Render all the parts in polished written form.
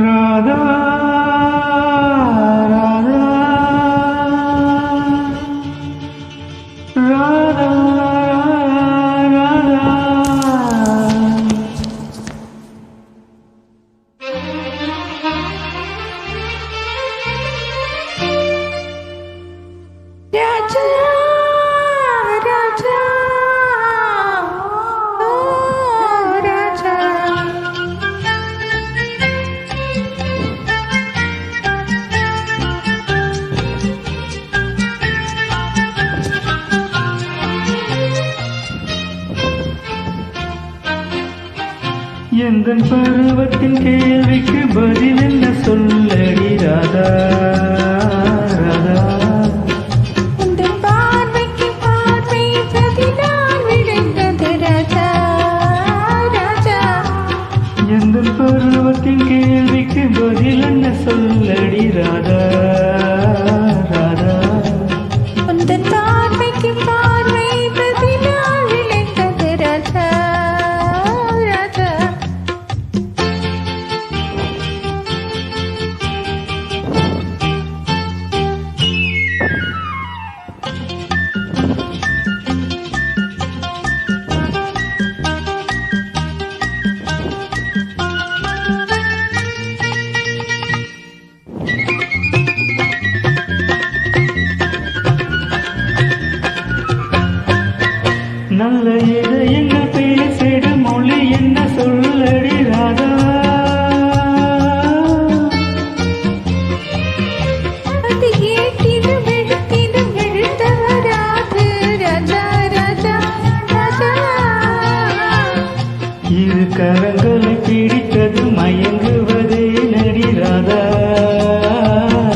ராதா ராதா ராதா ராதா ராஜா ராஜா ராஜா எந்தன் பருவத்தின் கேள்விக்கு பதில் என்ன சொல்லடி ராதா ராதா உந்தன் பார்வைக்கு பார்வை பதிலால் விளைந்தது ராஜா ராஜா எந்தன் பருவத்தின் கேள்விக்கு பதில் என்ன சொல்லடி ராதா ராதா உந்தன் பார்வைக்கு பார்வை பதிலால் விளைந்தது ராஜா ராஜா நல்ல இதயங்கள் பேசிடும் மொழி என்ன சொல்லடி ராதா அது ஏட்டிடும் வெளுத்திடும் வெளுத்த வராது ராஜா ராஜா ராஜா இரு கரங்களை பிடித்தது மயங்குவதே நடி ராதா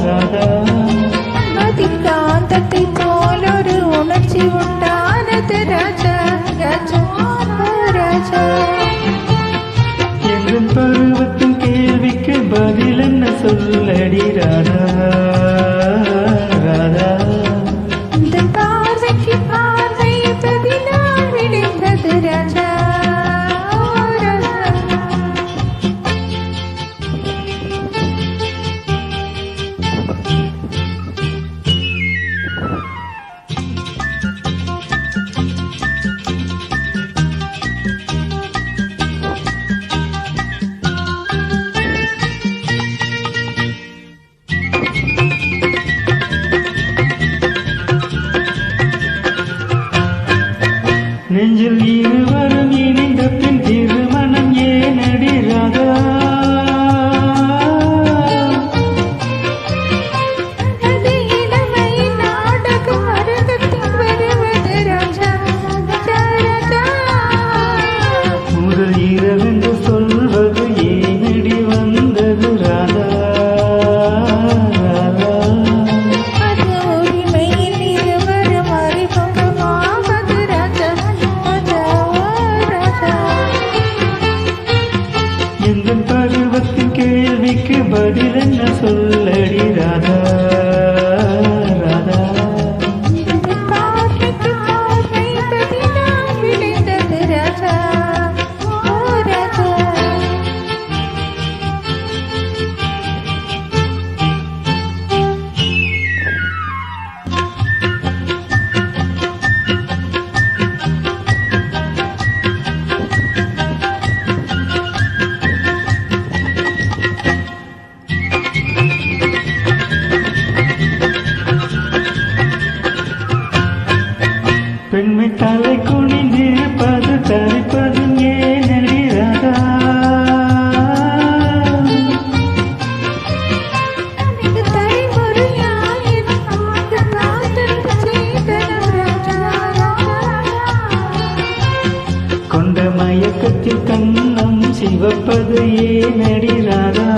ராதா அதிகாந்தத்தை போல் ஒரு உணர்ச்சி உண்டானது ராஜா ராஜா ராஜா எங்கள் பருவத்தின் கேள்விக்கு பதில் என்ன சொல்லடி ராதா ராதா இந்த பார்வைக்கு பார்வை பதிலால் விளைந்தது ராஜா ராஜா நெஞ்சில் இருவரும் இணைந்த பின் திருமணம் ஏனடி ராதா அது இளமை நாடகம் அரங்கத்தில் வருவது ராஜா ராஜா ராஜா முதல் இரவென்று சொல்வது ஏனடி வந்தது ராதா ராதா அது உரிமையில் இருவரும் அறிமுகமாவது ராஜா ராஜா ராஜா எங்கள் பருவத்தின் கேள்விக்கு பதில் என்ன சொல்லடி ராதா ராதா இந்த பார்வைக்கு பார்வை பதிலால் விளைந்தது ராஜா ராஜா பெண்மை தலை குனிந்திருப்பது தரிப்பதும் ஏனடி ராதா இது தலைமுறையாய் எனக்கு காத்திருந்த சேதனம் ராஜா ராஜா கொண்ட மயக்கத்தில் கண்ணம் சிவப்பது ஏனடி ராதா